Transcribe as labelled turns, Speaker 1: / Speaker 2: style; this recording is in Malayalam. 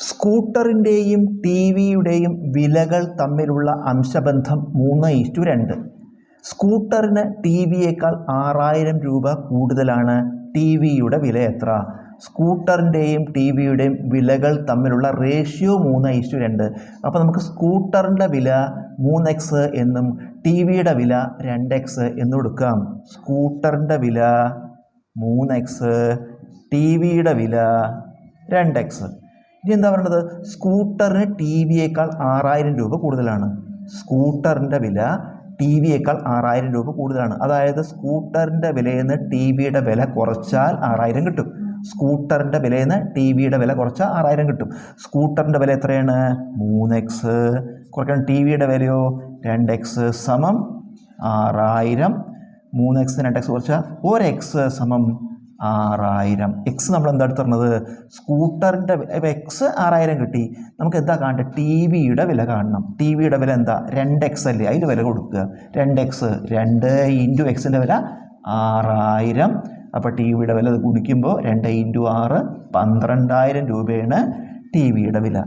Speaker 1: സ്കൂട്ടറിൻ്റെയും ടി വിയുടെയും വിലകൾ തമ്മിലുള്ള അംശബന്ധം 3:2. സ്കൂട്ടറിന് ടി വിയേക്കാൾ 6000 രൂപ കൂടുതലാണ്. ടി വിയുടെ വില എത്ര? സ്കൂട്ടറിൻ്റെയും ടി വിയുടെയും വിലകൾ തമ്മിലുള്ള റേഷ്യോ 3:2. അപ്പോൾ നമുക്ക് സ്കൂട്ടറിൻ്റെ വില 3x എന്നും ടി വിയുടെ വില 2x എന്നും എടുക്കാം. സ്കൂട്ടറിൻ്റെ വില 3x, ടി വിയുടെ വില 2x. ഇനി എന്താ പറയുന്നത്? സ്കൂട്ടറിന് ടി വിയേക്കാൾ 6000 രൂപ കൂടുതലാണ്. സ്കൂട്ടറിൻ്റെ വില ടി വിയേക്കാൾ 6000 രൂപ കൂടുതലാണ്. അതായത് സ്കൂട്ടറിൻ്റെ വിലയിൽ നിന്ന് ടി വിയുടെ വില കുറച്ചാൽ 6000 കിട്ടും. സ്കൂട്ടറിൻ്റെ വിലയിൽ നിന്ന് ടി വിയുടെ വില കുറച്ചാൽ 6000 കിട്ടും. സ്കൂട്ടറിൻ്റെ വില എത്രയാണ്? 3x. കുറയ്ക്കണം. ടി വിയുടെ വിലയോ 2x സമം 6000. 3x 2x കുറച്ചാൽ 1x സമം 6000. എക്സ് നമ്മൾ എന്താ എടുത്തിരുന്നത്? സ്കൂട്ടറിൻ്റെ എക്സ് 6000 കിട്ടി. നമുക്ക് എന്താ കാണേണ്ടത്? ടി വിയുടെ വില കാണണം. ടി വിയുടെ വില എന്താ? 2x അല്ലേ? അതിന് വില കൊടുക്കുക. 2x, 2 ഇൻറ്റു എക്സിൻ്റെ വില 6000. അപ്പോൾ ടി വിയുടെ വില ഗുണിക്കുമ്പോൾ 2 × 6 12000 രൂപയാണ് ടി വിയുടെ വില.